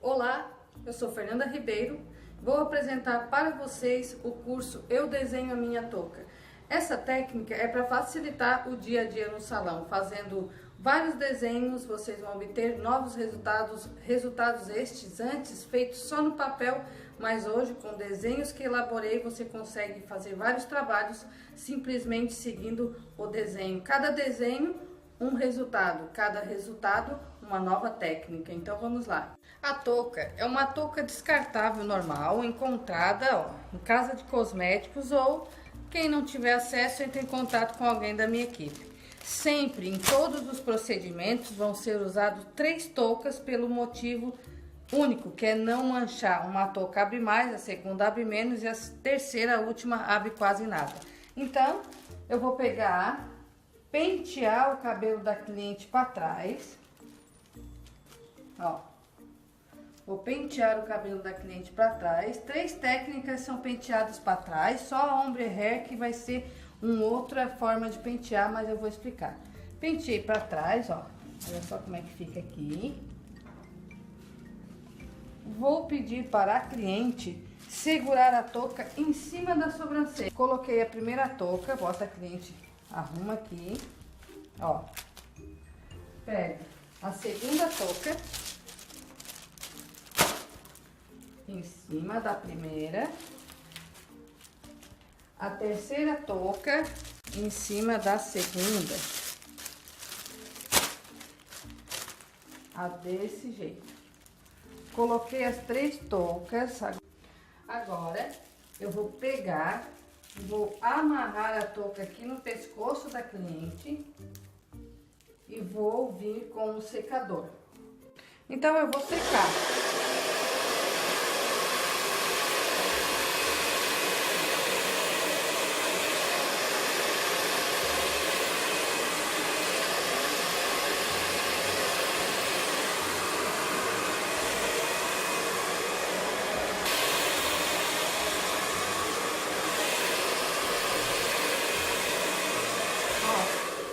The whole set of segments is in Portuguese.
Olá, eu sou Fernanda Ribeiro, vou apresentar para vocês o curso Eu Desenho a Minha Touca. Essa técnica é para facilitar o dia a dia no salão. Fazendo vários desenhos, vocês vão obter novos resultados estes antes feitos só no papel, mas hoje com desenhos que elaborei você consegue fazer vários trabalhos simplesmente seguindo o desenho. Cada desenho um resultado, cada resultado uma nova técnica. Então vamos lá. A touca é uma touca descartável normal, encontrada em casa de cosméticos, ou quem não tiver acesso entre em contato com alguém da minha equipe. Sempre, em todos os procedimentos, vão ser usados 3 toucas pelo motivo único, que é não manchar. Uma touca abre mais, a segunda abre menos e a terceira, a última, abre quase nada. Então, eu vou pegar, pentear o cabelo da cliente para trás, ó. Vou pentear o cabelo da cliente para trás. 3 técnicas são penteadas para trás, só a ombre hair que vai ser uma outra forma de pentear, mas eu vou explicar. Penteei para trás, ó. Olha só como é que fica aqui. Vou pedir para a cliente segurar a touca em cima da sobrancelha. Coloquei a primeira touca, bota a cliente, arruma aqui, ó. Pega a segunda touca em cima da primeira, a terceira touca em cima da segunda, desse jeito. Coloquei as 3 toucas. Agora eu vou pegar, vou amarrar a touca aqui no pescoço da cliente e vou vir com o secador. Então eu vou secar.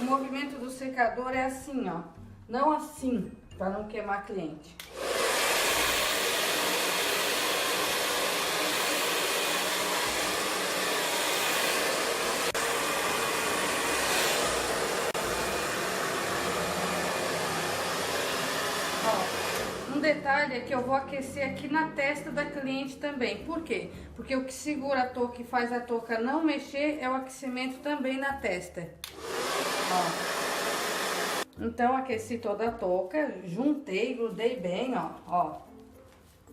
O movimento do secador é assim, ó, não assim, para não queimar a cliente. Ó, um detalhe é que eu vou aquecer aqui na testa da cliente também. Por quê? Porque o que segura a touca e faz a touca não mexer é o aquecimento também na testa. Ó. Então aqueci toda a touca, juntei, grudei bem, ó.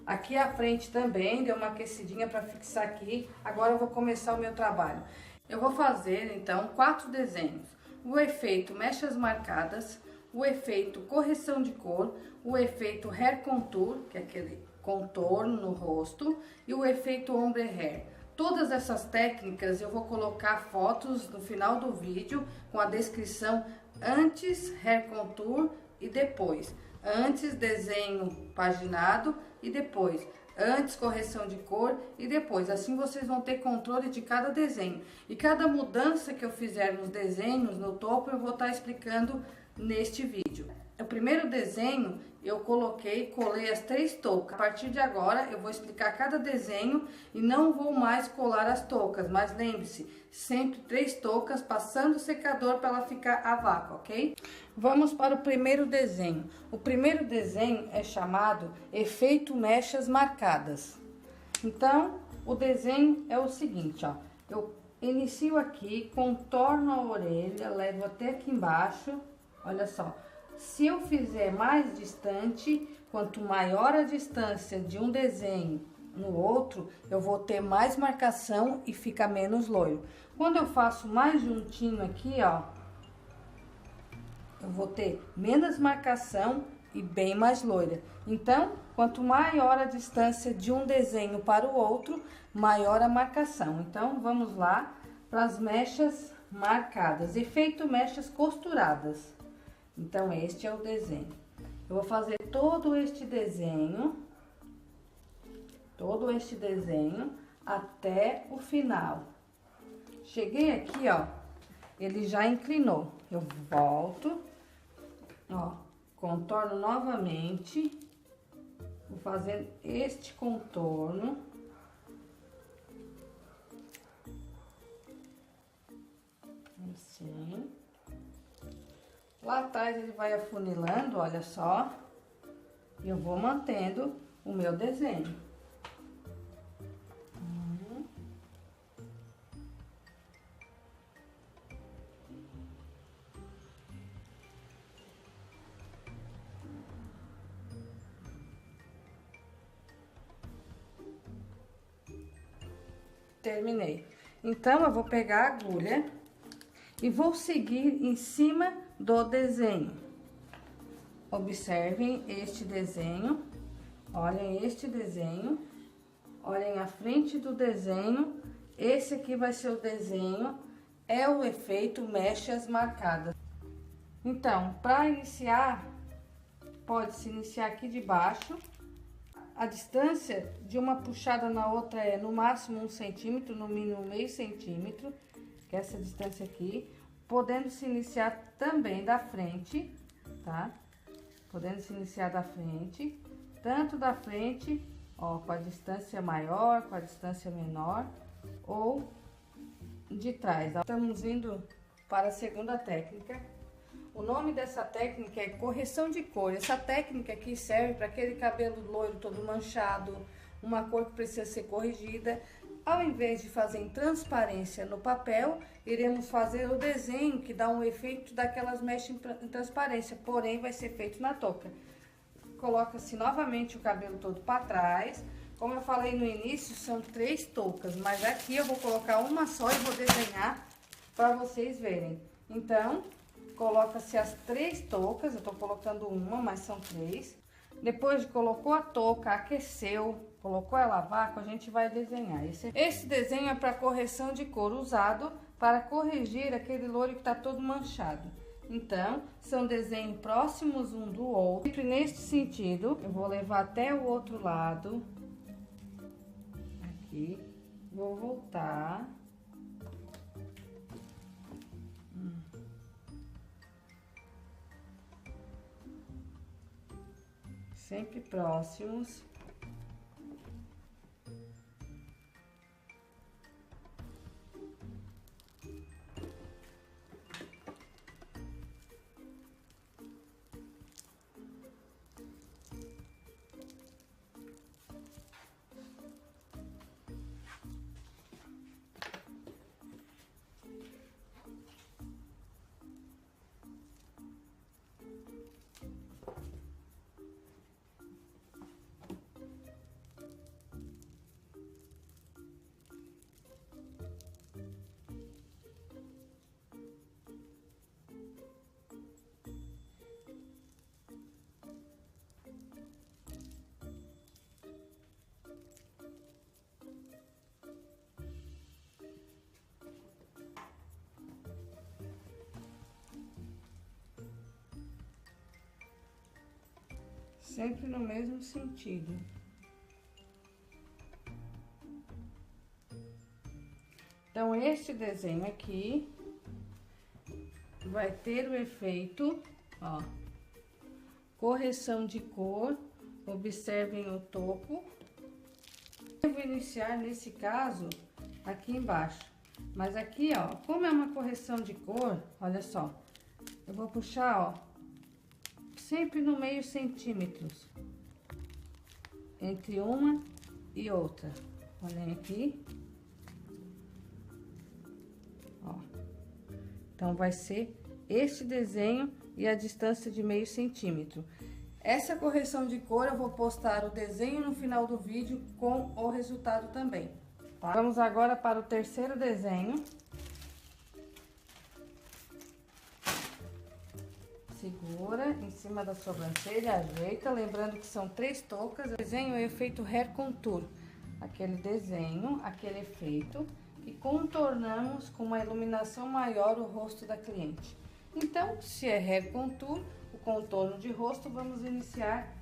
Aqui à frente também deu uma aquecidinha para fixar aqui. Agora eu vou começar o meu trabalho. Eu vou fazer então 4 desenhos: o efeito mechas marcadas, o efeito correção de cor, o efeito hair contour, que é aquele contorno no rosto, e o efeito ombre hair. Todas essas técnicas eu vou colocar fotos no final do vídeo com a descrição antes hair contour e depois. Antes desenho paginado e depois. Antes correção de cor e depois. Assim vocês vão ter controle de cada desenho. E cada mudança que eu fizer nos desenhos, no topo, eu vou estar explicando neste vídeo. O primeiro desenho eu colei as 3 toucas. A partir de agora eu vou explicar cada desenho e não vou mais colar as toucas, mas lembre-se, sempre 3 toucas passando o secador para ela ficar a vácuo, ok? Vamos para o primeiro desenho. O primeiro desenho é chamado efeito mechas marcadas. Então, o desenho é o seguinte, ó. Eu inicio aqui, contorno a orelha, levo até aqui embaixo, olha só. Se eu fizer mais distante, quanto maior a distância de um desenho no outro, eu vou ter mais marcação e fica menos loiro. Quando eu faço mais juntinho aqui, ó, eu vou ter menos marcação e bem mais loira. Então, quanto maior a distância de um desenho para o outro, maior a marcação. Então, vamos lá para as mechas marcadas, efeito mechas costuradas. Então, este é o desenho. Eu vou fazer todo este desenho até o final. Cheguei aqui, ó, ele já inclinou. Eu volto, ó, contorno novamente o fazendo este contorno. Assim. Lá atrás ele vai afunilando, olha só. E eu vou mantendo o meu desenho. Terminei. Então, eu vou pegar a agulha e vou seguir em cima do desenho. Observem este desenho, olhem este desenho, olhem a frente do desenho. Esse aqui vai ser o desenho, é o efeito mechas marcadas. Então, para iniciar, pode-se iniciar aqui de baixo. A distância de uma puxada na outra é no máximo 1 centímetro, no mínimo meio centímetro, que é essa distância aqui. Podendo se iniciar também da frente, tá? Podendo se iniciar da frente, tanto da frente, ó, com a distância maior, com a distância menor, ou de trás. Estamos indo para a segunda técnica. O nome dessa técnica é correção de cor. Essa técnica aqui serve para aquele cabelo loiro todo manchado, uma cor que precisa ser corrigida. Ao invés de fazer em transparência no papel, iremos fazer o desenho que dá um efeito daquelas mechas em transparência, porém vai ser feito na touca. Coloca-se novamente o cabelo todo para trás. Como eu falei no início, são 3 toucas, mas aqui eu vou colocar uma só e vou desenhar para vocês verem. Então, coloca-se as 3 toucas, eu tô colocando uma, mas são 3. Depois de colocou a touca, aqueceu, colocou ela a vácuo, a gente vai desenhar. Esse desenho é para correção de cor, usado para corrigir aquele loiro que tá todo manchado. Então, são desenhos próximos um do outro. Sempre neste sentido, eu vou levar até o outro lado. Aqui, vou voltar. Sempre próximos. Sempre no mesmo sentido. Então, este desenho aqui vai ter o efeito, ó, correção de cor. Observem o topo. Eu vou iniciar, nesse caso, aqui embaixo. Mas aqui, ó, como é uma correção de cor, olha só, eu vou puxar, ó, sempre no meio centímetros entre uma e outra. Olhem aqui, ó. Então vai ser este desenho e a distância de meio centímetro. Essa correção de cor eu vou postar o desenho no final do vídeo com o resultado também, tá? Vamos agora para o terceiro desenho. Segura em cima da sobrancelha, ajeita, lembrando que são 3 toucas. O desenho é o efeito hair contour, aquele desenho, aquele efeito que contornamos com uma iluminação maior o rosto da cliente. Então, se é hair contour, o contorno de rosto, vamos iniciar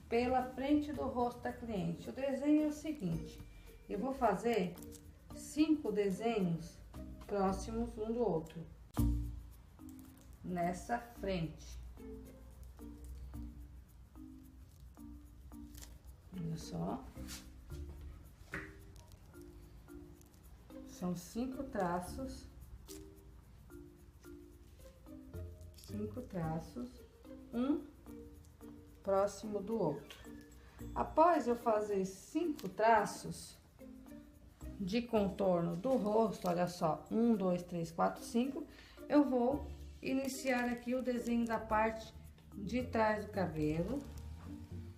pela frente do rosto da cliente. O desenho é o seguinte, eu vou fazer 5 desenhos próximos um do outro nessa frente. olha só. São 5 traços. 5 traços, um próximo do outro. Após eu fazer 5 traços de contorno do rosto, olha só, 1, 2, 3, 4, 5, eu vou iniciar aqui o desenho da parte de trás do cabelo,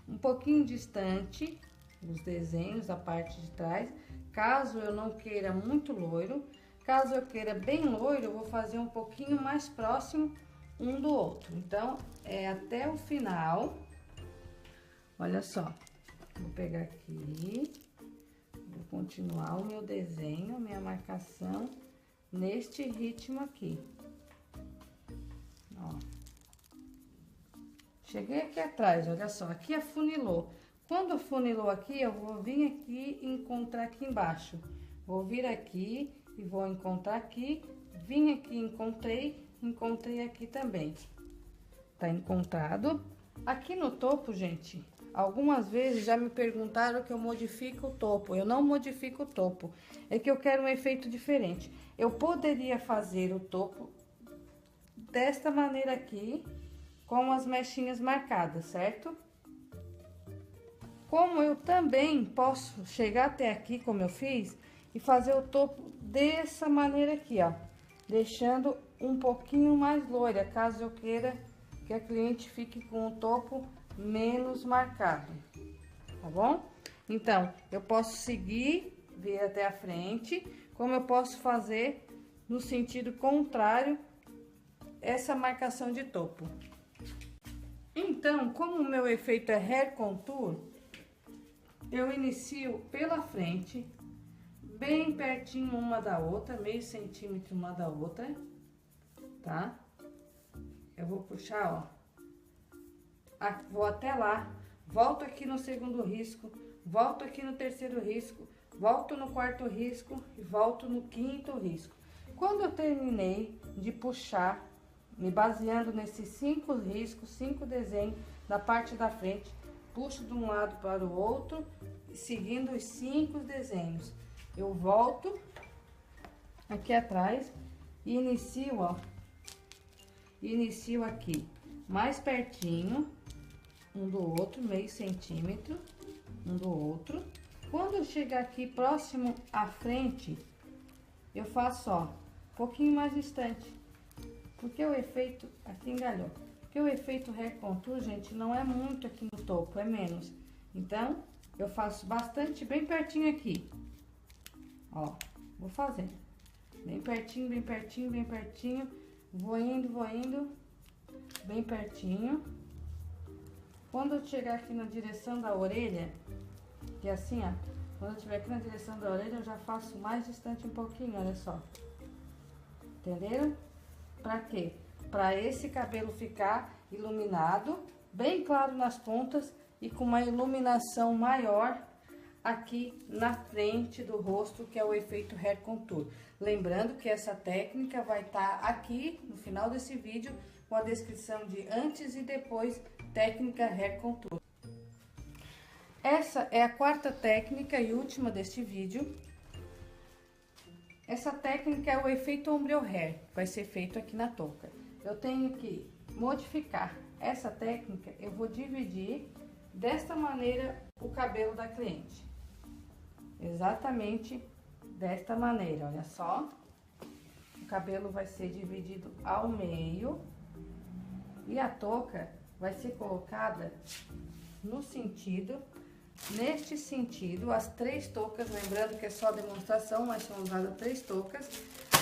um pouquinho distante os desenhos da parte de trás, caso eu não queira muito loiro. Caso eu queira bem loiro, eu vou fazer um pouquinho mais próximo um do outro. Então, é até o final. Olha só, vou pegar aqui, vou continuar o meu desenho, a minha marcação neste ritmo aqui. Ó. Cheguei aqui atrás, olha só, aqui afunilou. Quando afunilou aqui, eu vou vir aqui e encontrar aqui embaixo. Vou vir aqui e vou encontrar aqui, vim aqui, encontrei aqui também. Tá encontrado. Aqui no topo, gente, algumas vezes já me perguntaram que eu modifico o topo. Eu não modifico o topo, é que eu quero um efeito diferente. Eu poderia fazer o topo desta maneira aqui, com as mechinhas marcadas, certo? Como eu também posso chegar até aqui, como eu fiz, e fazer o topo dessa maneira aqui, ó, deixando um pouquinho mais loira, caso eu queira que a cliente fique com o topo menos marcado, tá bom? Então, eu posso seguir, vir até a frente, como eu posso fazer no sentido contrário, essa marcação de topo. Então, como o meu efeito é hair contour, eu inicio pela frente, bem pertinho uma da outra, meio centímetro uma da outra, tá? Eu vou puxar, ó, vou até lá, volto aqui no segundo risco, volto aqui no terceiro risco, volto no quarto risco e volto no quinto risco. Quando eu terminei de puxar, me baseando nesses 5 riscos, 5 desenhos da parte da frente, puxo de um lado para o outro, seguindo os 5 desenhos. Eu volto aqui atrás e inicio, ó, inicio aqui mais pertinho um do outro, meio centímetro um do outro. Quando eu chegar aqui próximo à frente, eu faço, ó, um pouquinho mais distante, porque o efeito aqui engalhou. Porque o efeito hair contour, gente, não é muito aqui no topo, é menos. Então, eu faço bastante, bem pertinho aqui. Ó, vou fazendo. Bem pertinho, bem pertinho, bem pertinho. Vou indo, bem pertinho. Quando eu chegar aqui na direção da orelha, que é assim, ó. Quando eu estiver aqui na direção da orelha, eu já faço mais distante um pouquinho, olha só. Entenderam? Pra quê? Pra esse cabelo ficar iluminado, bem claro nas pontas e com uma iluminação maior aqui na frente do rosto, que é o efeito hair contour. Lembrando que essa técnica vai estar aqui no final desse vídeo com a descrição de antes e depois técnica hair contour. Essa é a quarta técnica e última deste vídeo. Essa técnica é o efeito ombrelle hair, que vai ser feito aqui na touca. Eu tenho que modificar essa técnica, eu vou dividir desta maneira o cabelo da cliente. Exatamente desta maneira, olha só. O cabelo vai ser dividido ao meio e a touca vai ser colocada no sentido, neste sentido, as 3 toucas, lembrando que é só demonstração, mas são usadas 3 toucas.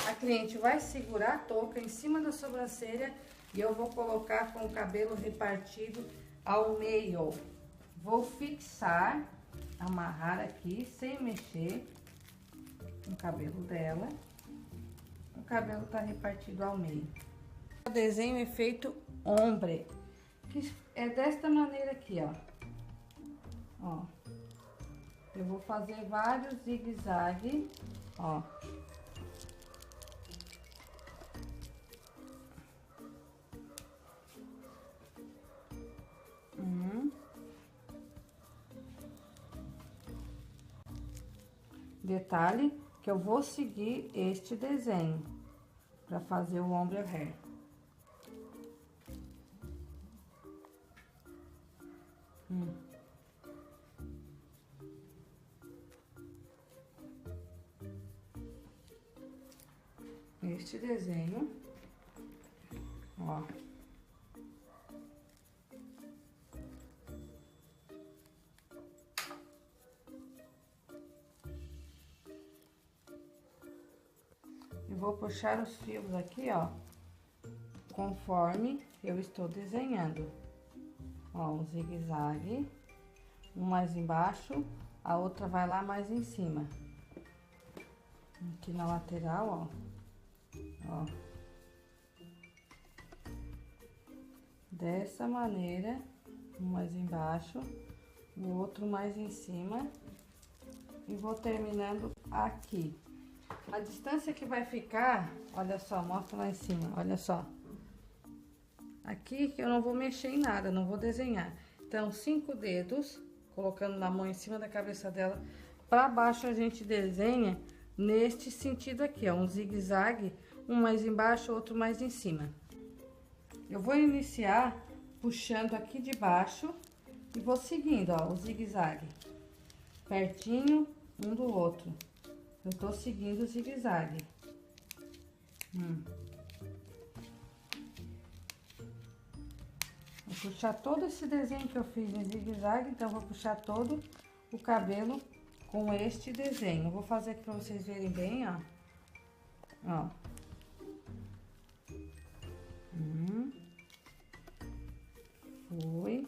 A cliente vai segurar a touca em cima da sobrancelha e eu vou colocar com o cabelo repartido ao meio. Vou fixar, amarrar aqui sem mexer no cabelo dela. O cabelo tá repartido ao meio. O desenho é feito ombre, que é desta maneira aqui, ó. Ó, eu vou fazer vários zigue-zague, ó. Detalhe que eu vou seguir este desenho para fazer o ombre hair. Este desenho, ó. E vou puxar os fios aqui, ó, conforme eu estou desenhando. Ó, um zigue-zague, um mais embaixo, a outra vai lá mais em cima. Aqui na lateral, ó. Dessa maneira, um mais embaixo, o outro mais em cima, e vou terminando aqui. A distância que vai ficar, olha só, mostra lá em cima, olha só. Aqui eu não vou mexer em nada, não vou desenhar. Então, 5 dedos, colocando na mão em cima da cabeça dela, para baixo a gente desenha neste sentido aqui, ó, um zigue-zague, um mais embaixo, outro mais em cima. Eu vou iniciar puxando aqui de baixo e vou seguindo, ó, o zigue-zague, pertinho um do outro. Eu tô seguindo o zigue-zague. Vou puxar todo esse desenho que eu fiz em zigue-zague, então vou puxar todo o cabelo com este desenho. Eu vou fazer aqui pra vocês verem bem, ó. Ó. Foi.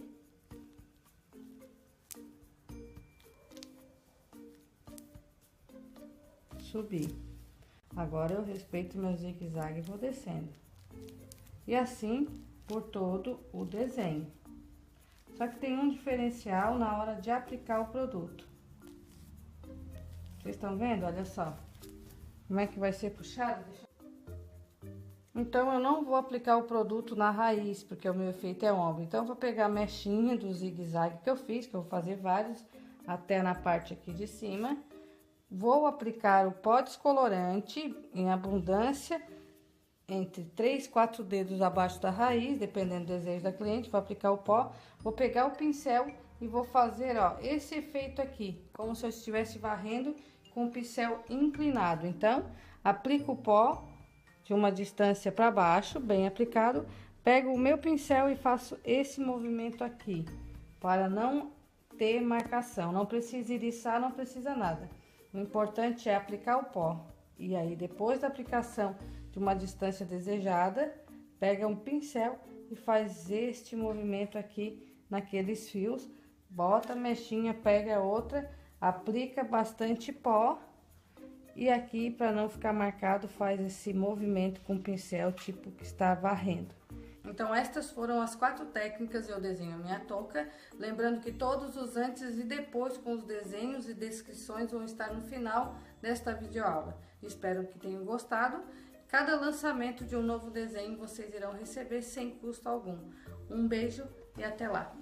Subi. Agora eu respeito meu zigue-zague e vou descendo. E assim por todo o desenho. Só que tem um diferencial na hora de aplicar o produto. Vocês estão vendo? Olha só. Como é que vai ser puxado? Então, eu não vou aplicar o produto na raiz, porque o meu efeito é ombro. Então, eu vou pegar a mechinha do zigue-zague que eu fiz, que eu vou fazer vários, até na parte aqui de cima. Vou aplicar o pó descolorante em abundância, entre 3 e 4 dedos abaixo da raiz, dependendo do desejo da cliente. Vou aplicar o pó, vou pegar o pincel e vou fazer, ó, esse efeito aqui, como se eu estivesse varrendo com o pincel inclinado. Então, aplico o pó de uma distância para baixo, bem aplicado, pego o meu pincel e faço esse movimento aqui, para não ter marcação. Não precisa iriçar, não precisa nada. O importante é aplicar o pó. E aí, depois da aplicação de uma distância desejada, pega um pincel e faz este movimento aqui naqueles fios. Bota a mechinha, pega outra, aplica bastante pó. E aqui, para não ficar marcado, faz esse movimento com o pincel, tipo que está varrendo. Então, estas foram as 4 técnicas eu desenho a minha touca. Lembrando que todos os antes e depois com os desenhos e descrições vão estar no final desta videoaula. Espero que tenham gostado. Cada lançamento de um novo desenho vocês irão receber sem custo algum. Um beijo e até lá!